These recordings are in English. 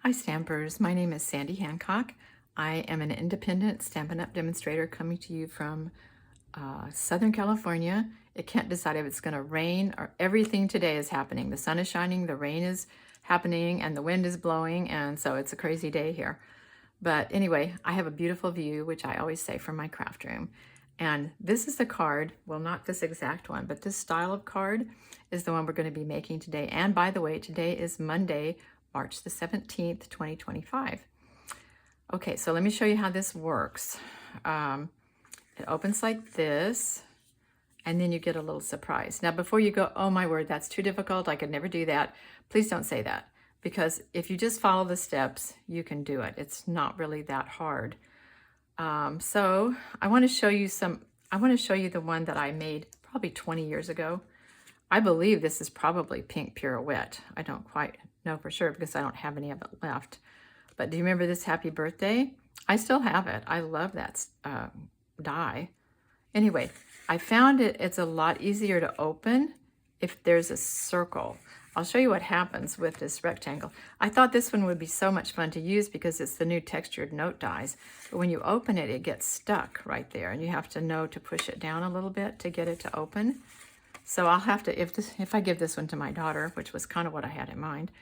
Hi Stampers, my name is Sandy Hancock. I am an independent Stampin' Up! Demonstrator coming to you from Southern California. It can't decide if it's going to rain or everything today is happening. The sun is shining, the rain is happening, and the wind is blowing, and so it's a crazy day here. But anyway, I have a beautiful view, which I always say from my craft room. And this is the card, well, not this exact one, but this style of card is the one we're going to be making today. And by the way, today is Monday, March the 17th, 2025. Okay, so let me show you how this works. It opens like this, and then you get a little surprise. Now, before you go, oh my word, that's too difficult, I could never do that, please don't say that. Because if you just follow the steps, you can do it. It's not really that hard. So I want to show you the one that I made probably 20 years ago. I believe this is probably Pink Pirouette. I don't quite know for sure because I don't have any of it left. But do you remember this Happy Birthday? I still have it. I love that die. Anyway, I found it's a lot easier to open if there's a circle. I'll show you what happens with this rectangle. I thought this one would be so much fun to use because it's the new textured note dies. But when you open it, it gets stuck right there, and you have to know to push it down a little bit to get it to open. So I'll have to, if I give this one to my daughter, which was kind of what I had in mind,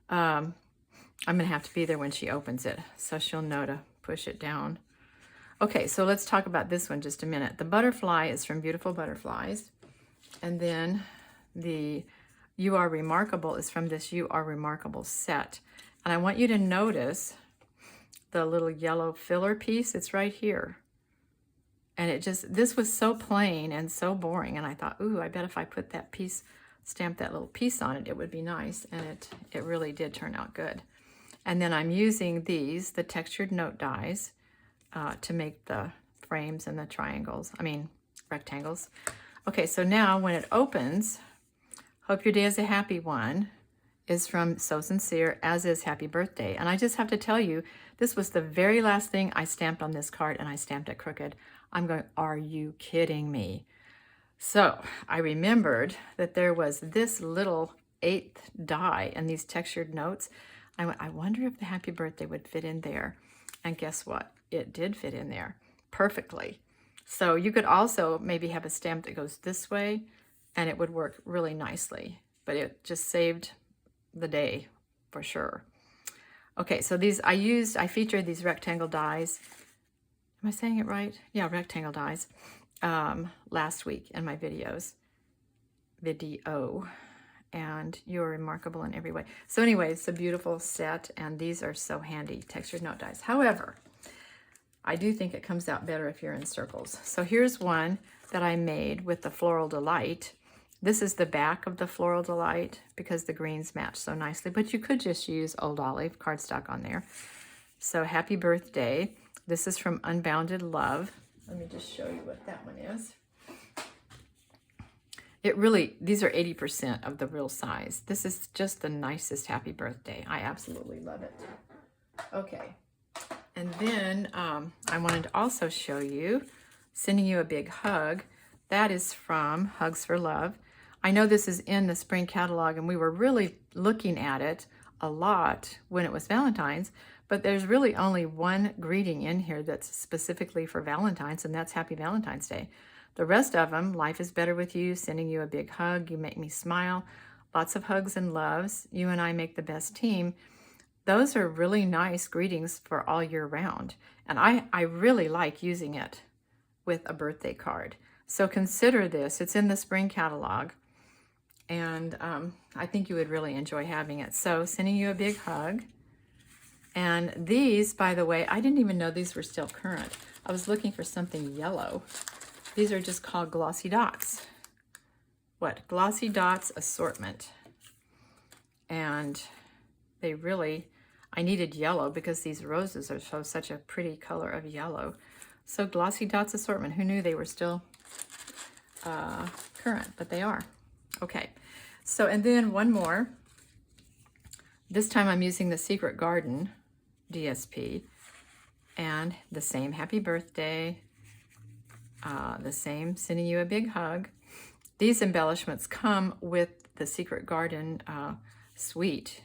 I'm going to have to be there when she opens it, so she'll know to push it down. Okay, so let's talk about this one just a minute. The butterfly is from Beautiful Butterflies, and then the You Are Remarkable is from this You Are Remarkable set. And I want you to notice the little yellow filler piece. It's right here. And this was so plain and so boring. And I thought, ooh, I bet if I put that piece, stamp that little piece on it, it would be nice. And it really did turn out good. And then I'm using these, the textured note dies, to make the frames and the rectangles. Okay, so now when it opens, Hope Your Day is a Happy One is from So Sincere, as is Happy Birthday. And I just have to tell you, this was the very last thing I stamped on this card, and I stamped it crooked. I'm going, are you kidding me? So I remembered that there was this little 8th die and these textured notes. I went, I wonder if the Happy Birthday would fit in there. And guess what? It did fit in there perfectly. So you could also maybe have a stamp that goes this way, and it would work really nicely. But it just saved the day for sure. Okay, so I featured these rectangle dies. Am I saying it right? Yeah, rectangle dies last week in my video. And you're remarkable in every way. So anyway, it's a beautiful set, and these are so handy, textured note dies. However, I do think it comes out better if you're in circles. So here's one that I made with the Floral Delight. This is the back of the Floral Delight because the greens match so nicely, but you could just use Old Olive cardstock on there. So Happy Birthday. This is from Unbounded Love. Let me just show you what that one is. These are 80% of the real size. This is just the nicest Happy Birthday. I absolutely love it. Okay. And then I wanted to also show you Sending You a Big Hug. That is from Hugs for Love. I know this is in the spring catalog, and we were really looking at it a lot when it was Valentine's, but there's really only one greeting in here that's specifically for Valentine's, and that's Happy Valentine's Day. The rest of them, Life is Better with You, Sending You a Big Hug, You Make Me Smile, Lots of Hugs and Loves, You and I Make the Best Team. Those are really nice greetings for all year round. And I really like using it with a birthday card. So consider this. It's in the spring catalog. And I think you would really enjoy having it. So Sending You a Big Hug. And these, by the way, I didn't even know these were still current. I was looking for something yellow. These are just called Glossy Dots. What? Glossy Dots Assortment. And they really, I needed yellow because these roses are such a pretty color of yellow. So Glossy Dots Assortment. Who knew they were still current? But they are. Okay. So, and then one more. This time I'm using the Secret Garden DSP. And the same Happy Birthday. The same Sending You a Big Hug. These embellishments come with the Secret Garden suite.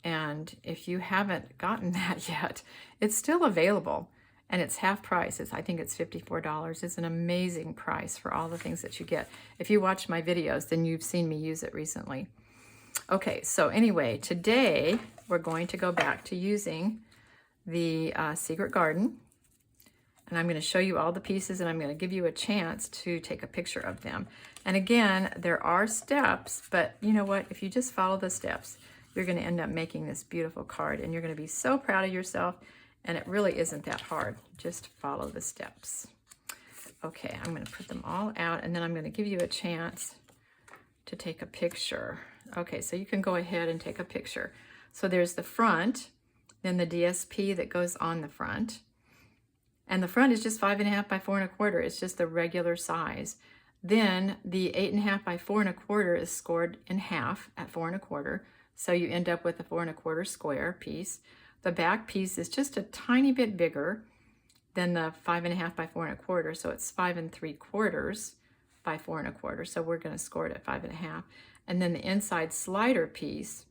And if you haven't gotten that yet, it's still available. And it's half price. I think it's $54. It's an amazing price for all the things that you get. If you watch my videos, then you've seen me use it recently. Okay, so anyway, today we're going to go back to using the Secret Garden. And I'm going to show you all the pieces, and I'm going to give you a chance to take a picture of them. And again, there are steps, but you know what? If you just follow the steps, you're going to end up making this beautiful card, and you're going to be so proud of yourself. And it really isn't that hard. Just follow the steps. Okay, I'm going to put them all out, and then I'm going to give you a chance to take a picture. Okay, so you can go ahead and take a picture. So there's the front, then the DSP that goes on the front. And the front is just 5.5 by 4 1/4. It's just the regular size. Then the 8.5 by 4 1/4 is scored in half at 4 1/4. So you end up with a 4 1/4 square piece. The back piece is just a tiny bit bigger than the 5.5 by 4 1/4. So it's 5 3/4 by 4 1/4. So we're going to score it at 5.5. And then the inside slider piece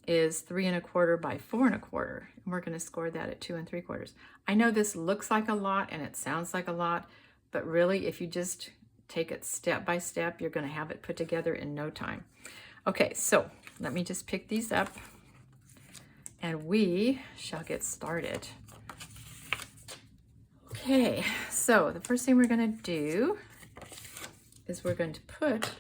is 3 1/4 by 4 1/4. And we're going to score that at 2 3/4. I know this looks like a lot and it sounds like a lot, but really if you just take it step by step, you're going to have it put together in no time. Okay, so let me just pick these up and we shall get started. Okay, so the first thing we're going to do is we're going to put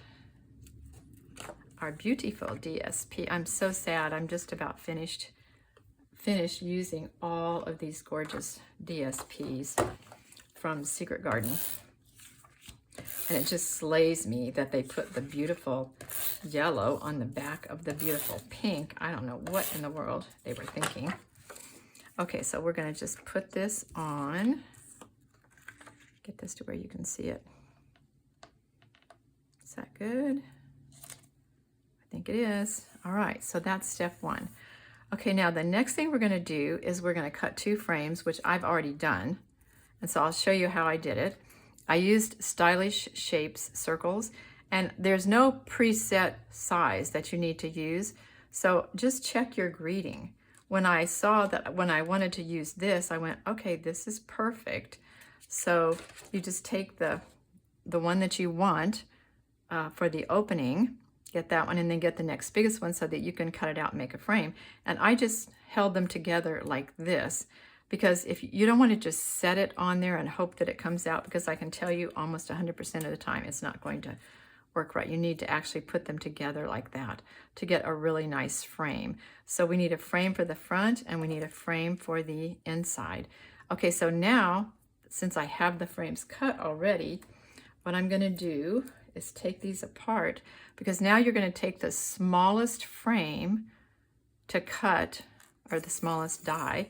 our beautiful DSP. I'm so sad. I'm just about finished using all of these gorgeous DSPs from Secret Garden. And it just slays me that they put the beautiful yellow on the back of the beautiful pink. I don't know what in the world they were thinking. Okay, so we're going to just put this on. Get this to where you can see it. Is that good? I think it is. All right, so that's step one. Okay, now the next thing we're going to do is we're going to cut 2 frames, which I've already done. And so I'll show you how I did it. I used Stylish Shapes circles, and there's no preset size that you need to use. So just check your greeting. When I saw that, when I wanted to use this, I went, okay, this is perfect. So you just take the one that you want for the opening, get that one, and then get the next biggest one so that you can cut it out and make a frame. And I just held them together like this, because if you don't want to just set it on there and hope that it comes out, because I can tell you almost 100% of the time it's not going to work right. You need to actually put them together like that to get a really nice frame. So we need a frame for the front and we need a frame for the inside. Okay, so now, since I have the frames cut already, what I'm going to do is take these apart, because now you're going to take the smallest frame to cut, or the smallest die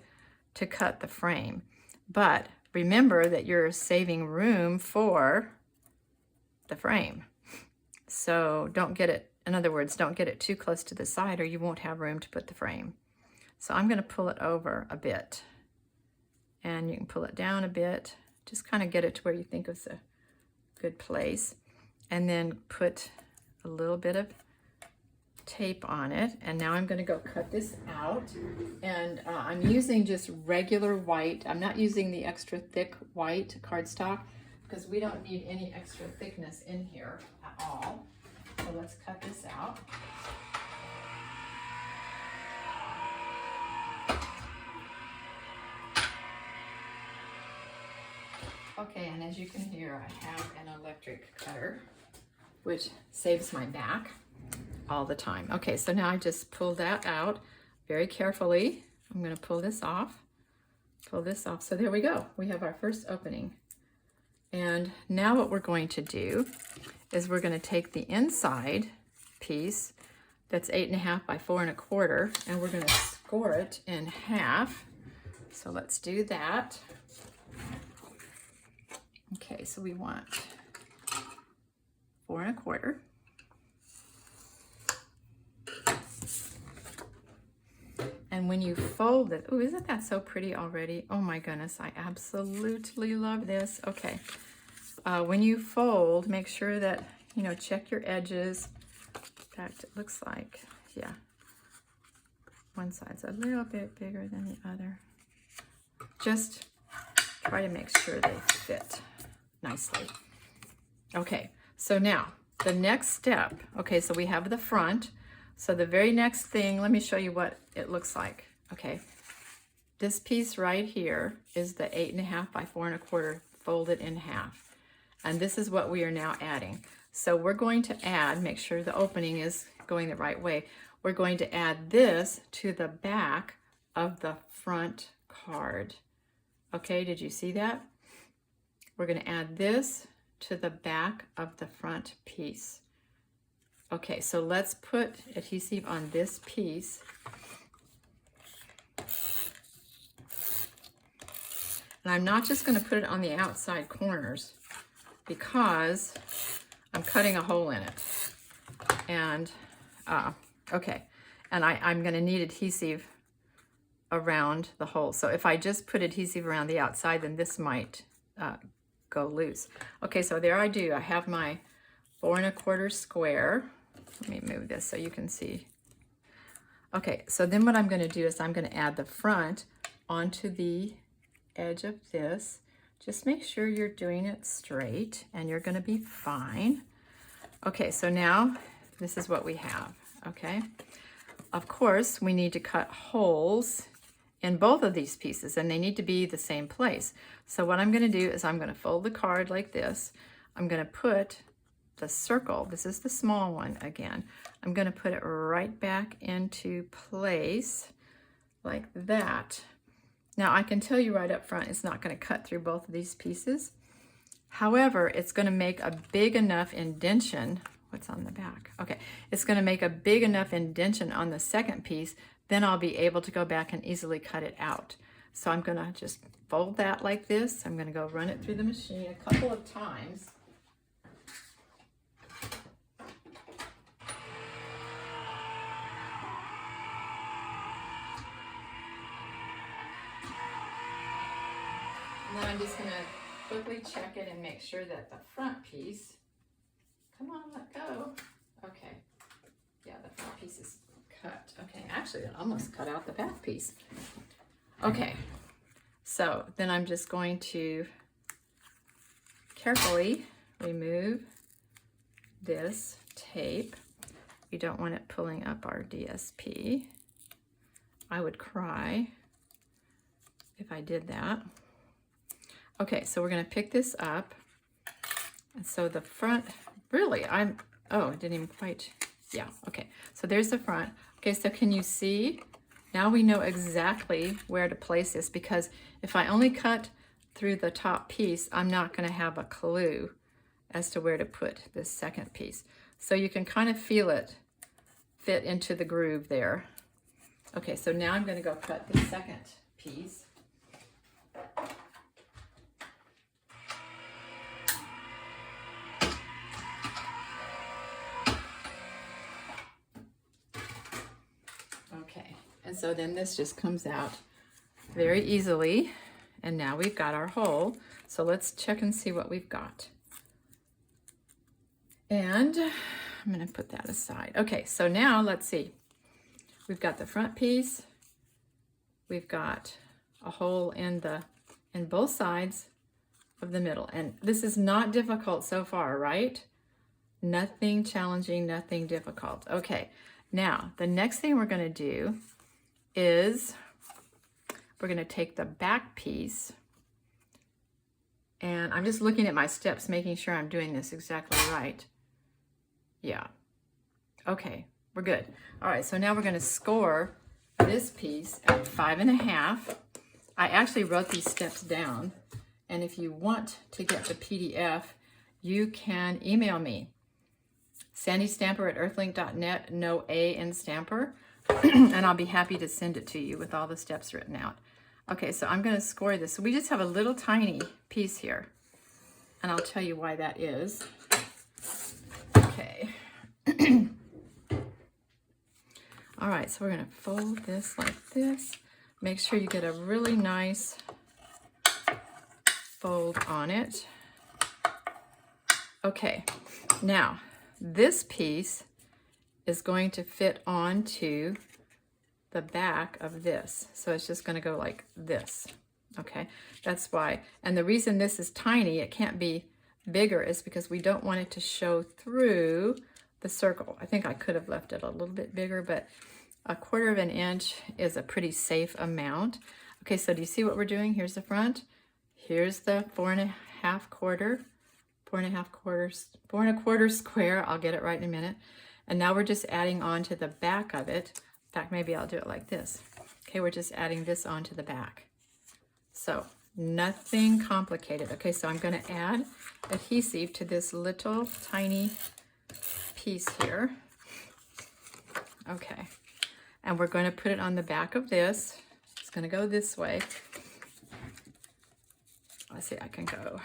to cut the frame. But remember that you're saving room for the frame. So don't get it, in other words, don't get it too close to the side or you won't have room to put the frame. So I'm going to pull it over a bit, and you can pull it down a bit, just kind of get it to where you think is a good place, and then put a little bit of tape on it. And now I'm going to go cut this out, and I'm using just regular white. I'm not using the extra thick white cardstock because we don't need any extra thickness in here at all. So let's cut this out. Okay, and as you can hear, I have an electric cutter, which saves my back all the time. Okay, so now I just pull that out very carefully. I'm going to pull this off. So there we go. We have our first opening. And now what we're going to do is we're going to take the inside piece that's 8.5 by 4 1/4, and we're going to score it in half. So let's do that. Okay, so we want 4 1/4. And when you fold it, oh, isn't that so pretty already? Oh my goodness, I absolutely love this. Okay, when you fold, make sure that, you know, check your edges. In fact, it looks like, yeah, One side's a little bit bigger than the other. Just try to make sure they fit nicely. Okay, so now the next step, okay, so we have the front. So the very next thing, let me show you what it looks like. Okay, this piece right here is the 8.5 by 4 1/4 folded in half. And this is what we are now adding. So we're going to add, make sure the opening is going the right way. We're going to add this to the back of the front card. Okay, did you see that? We're going to add this to the back of the front piece. Okay, so let's put adhesive on this piece. And I'm not just going to put it on the outside corners because I'm cutting a hole in it. And, okay, and I'm going to need adhesive around the hole. So if I just put adhesive around the outside, then this might go loose. Okay, so there I do. I have my 4 1/4 square. Let me move this so you can see. Okay, so then what I'm going to do is I'm going to add the front onto the edge of this. Just make sure you're doing it straight and you're going to be fine. Okay, so now this is what we have. Okay, of course we need to cut holes in both of these pieces and they need to be the same place. So what I'm going to do is I'm going to fold the card like this. I'm going to put the circle, this is the small one again, I'm going to put it right back into place like that. Now I can tell you right up front it's not going to cut through both of these pieces. However, it's going to make a big enough indentation. What's on the back? Okay, it's going to make a big enough indentation on the second piece, then I'll be able to go back and easily cut it out. So I'm going to just fold that like this. I'm going to go run it through the machine a couple of times. And then I'm just going to quickly check it and make sure that the front piece, come on, let go. Okay, yeah, the front piece is cut. Okay, actually it almost cut out the back piece. Okay, so then I'm just going to carefully remove this tape. We don't want it pulling up our DSP. I would cry if I did that. Okay, so we're going to pick this up. And so the front, really, oh, it didn't even quite, yeah, okay. So there's the front. Okay, so can you see? Now we know exactly where to place this because if I only cut through the top piece, I'm not going to have a clue as to where to put this second piece. So you can kind of feel it fit into the groove there. Okay, so now I'm going to go cut the second piece. Okay, and so then this just comes out very easily. And now we've got our hole. So let's check and see what we've got. And I'm going to put that aside. Okay, so now let's see. We've got the front piece. We've got a hole in both sides of the middle. And this is not difficult so far, right? Nothing challenging, nothing difficult. Okay, now the next thing we're going to do is we're going to take the back piece, and I'm just looking at my steps, making sure I'm doing this exactly right. Yeah. Okay, we're good. All right, so now we're going to score this piece at 5.5. I actually wrote these steps down, and if you want to get the PDF, you can email me, sandystamper@earthlink.net, no A in Stamper, and I'll be happy to send it to you with all the steps written out. Okay, so I'm going to score this. So we just have a little tiny piece here, and I'll tell you why that is. Okay. All right, so we're going to fold this like this. Make sure you get a really nice fold on it. Okay, now this piece is going to fit onto the back of this. So it's just going to go like this. Okay, that's why. And the reason this is tiny, it can't be bigger, is because we don't want it to show through the circle. I think I could have left it a little bit bigger, but 1/4 of an inch is a pretty safe amount. Okay, so do you see what we're doing? Here's the front. Here's the 4 1/2 quarter, 4 1/2 quarters, 4 1/4 square. I'll get it right in a minute. And now we're just adding on to the back of it. In fact, maybe I'll do it like this. Okay, we're just adding this onto the back. So nothing complicated. Okay, so I'm going to add adhesive to this little tiny piece here. Okay, and we're going to put it on the back of this. It's going to go this way. Let's see, I can go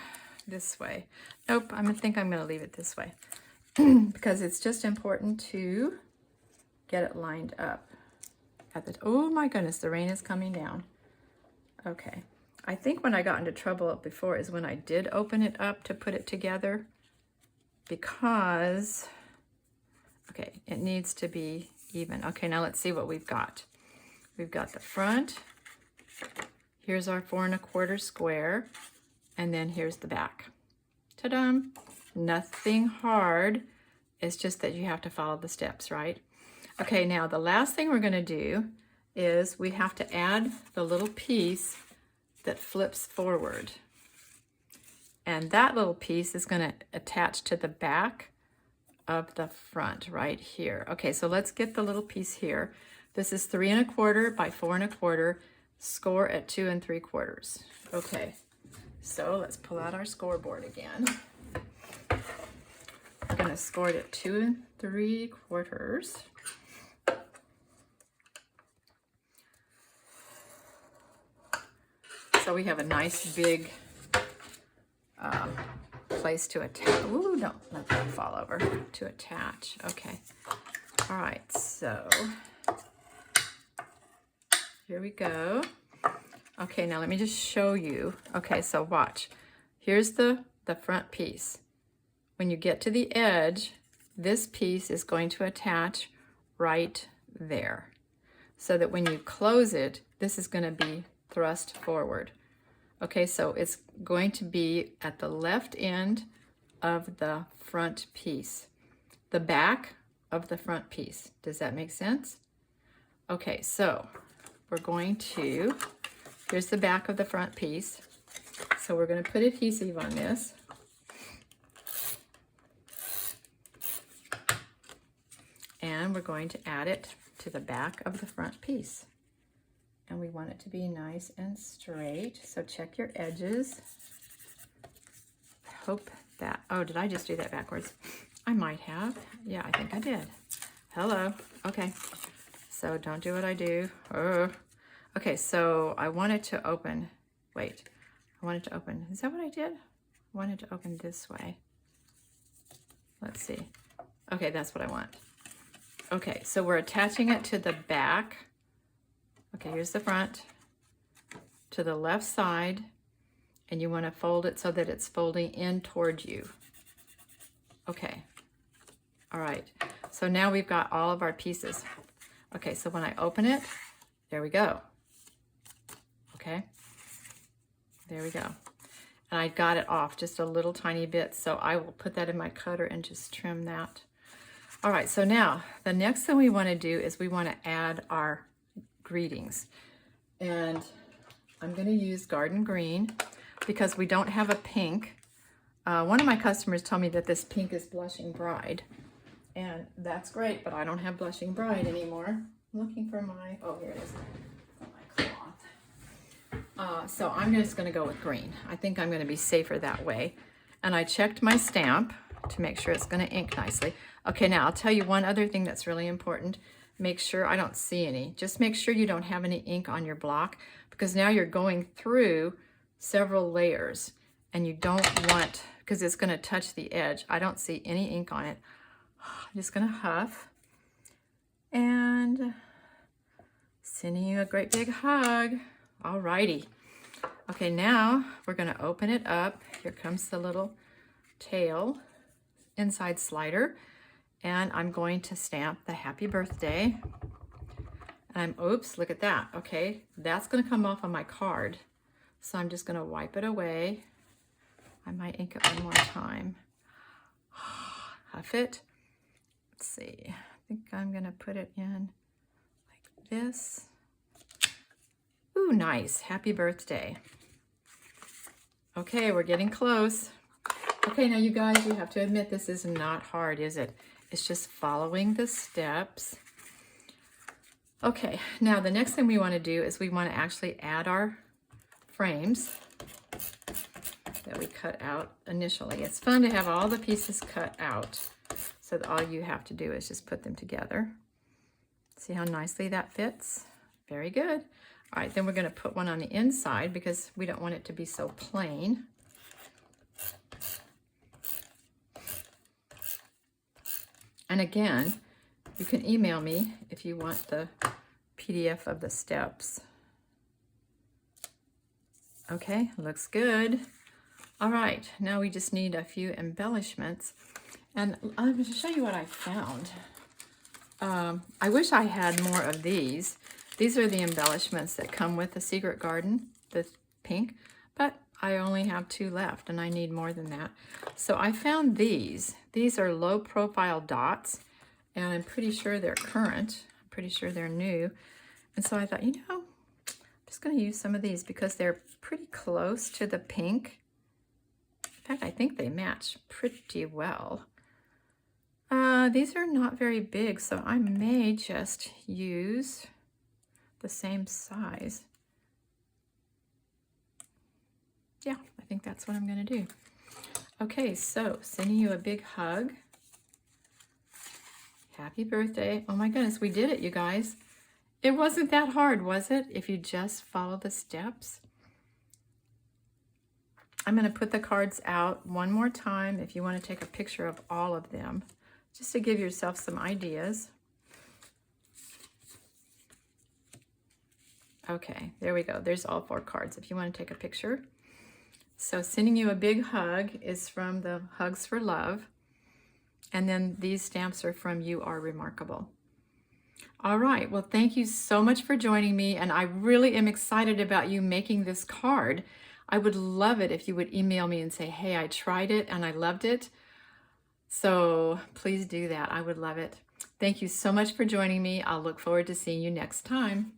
this way. Nope, I think I'm going to leave it this way because it's just important to get it lined up. Oh my goodness, the rain is coming down. Okay, I think when I got into trouble before is when I did open it up to put it together, because, okay, it needs to be even. Okay, now let's see what we've got. We've got the front. Here's our 4 1/4 square, and then here's the back. Ta-da! Nothing hard. It's just that you have to follow the steps, right? Okay, now the last thing we're going to do is we have to add the little piece that flips forward. And that little piece is going to attach to the back of the front right here. Okay, so let's get the little piece here. This is 3 1/4 by 4 1/4, score at 2 3/4. Okay, so let's pull out our scoreboard again. We're going to score it at 2 3/4. So we have a nice big place to attach. Ooh, don't let that fall over. To attach. Okay. All right, so here we go. Okay, now let me just show you. Okay, so watch. Here's the front piece. When you get to the edge, this piece is going to attach right there, so that when you close it, this is going to be thrust forward. Okay, so it's going to be at the left end of the front piece, the back of the front piece. Does that make sense? Okay, so we're going to, here's the back of the front piece. So we're going to put adhesive on this. And we're going to add it to the back of the front piece. And we want it to be nice and straight. So check your edges. I hope that, oh, did I just do that backwards? I might have. Yeah, I think I did. Hello. Okay. So don't do what I do. Okay, so I wanted to open, wait, I wanted to open, is that what I did? I wanted to open this way. Let's see. Okay, that's what I want. Okay, so we're attaching it to the back. Okay, here's the front, to the left side, and you want to fold it so that it's folding in towards you. Okay, all right, so now we've got all of our pieces. Okay, so when I open it, there we go. Okay, there we go. And I got it off just a little tiny bit, so I will put that in my cutter and just trim that. All right, so now the next thing we want to do is we want to add our greetings. And I'm going to use garden green because we don't have a pink. One of my customers told me that this pink is Blushing Bride. And that's great, but I don't have Blushing Bride anymore. I'm looking for my, oh, here it is. My cloth. So I'm just going to go with green. I think I'm going to be safer that way. And I checked my stamp to make sure it's going to ink nicely. Okay, now I'll tell you one other thing that's really important. Make sure, I don't see any, just make sure you don't have any ink on your block, because now you're going through several layers and you don't want, because it's going to touch the edge. I don't see any ink on it. I'm just going to huff and sending you a great big hug. All righty. Okay, now we're going to open it up. Here comes the little tail inside slider. And I'm going to stamp the happy birthday. And oops, look at that. Okay, that's gonna come off on my card. So I'm just gonna wipe it away. I might ink it one more time. Huff it. Let's see, I think I'm gonna put it in like this. Ooh, nice, happy birthday. Okay, we're getting close. Okay, now you guys, you have to admit this is not hard, is it? It's just following the steps. Okay, now the next thing we want to do is we want to actually add our frames that we cut out initially. It's fun to have all the pieces cut out, so that all you have to do is just put them together. See how nicely that fits? Very good. All right, then we're going to put one on the inside because we don't want it to be so plain. And again, you can email me if you want the PDF of the steps. Okay, looks good. All right, now we just need a few embellishments. And I'm going to show you what I found. I wish I had more of these. These are the embellishments that come with the Secret Garden, the pink, but I only have 2 left and I need more than that. So I found these. These are low profile dots and I'm pretty sure they're current. I'm pretty sure they're new. And so I thought, you know, I'm just going to use some of these because they're pretty close to the pink. In fact, I think they match pretty well. These are not very big, so I may just use the same size. Yeah, I think that's what I'm going to do. Okay, so sending you a big hug. Happy birthday. Oh my goodness, we did it, you guys. It wasn't that hard, was it? If you just follow the steps. I'm going to put the cards out one more time if you want to take a picture of all of them, just to give yourself some ideas. Okay, there we go. There's all 4 cards if you want to take a picture. So sending you a big hug is from the Hugs for Love. And then these stamps are from You Are Remarkable. All right, well, thank you so much for joining me. And I really am excited about you making this card. I would love it if you would email me and say, hey, I tried it and I loved it. So please do that. I would love it. Thank you so much for joining me. I'll look forward to seeing you next time.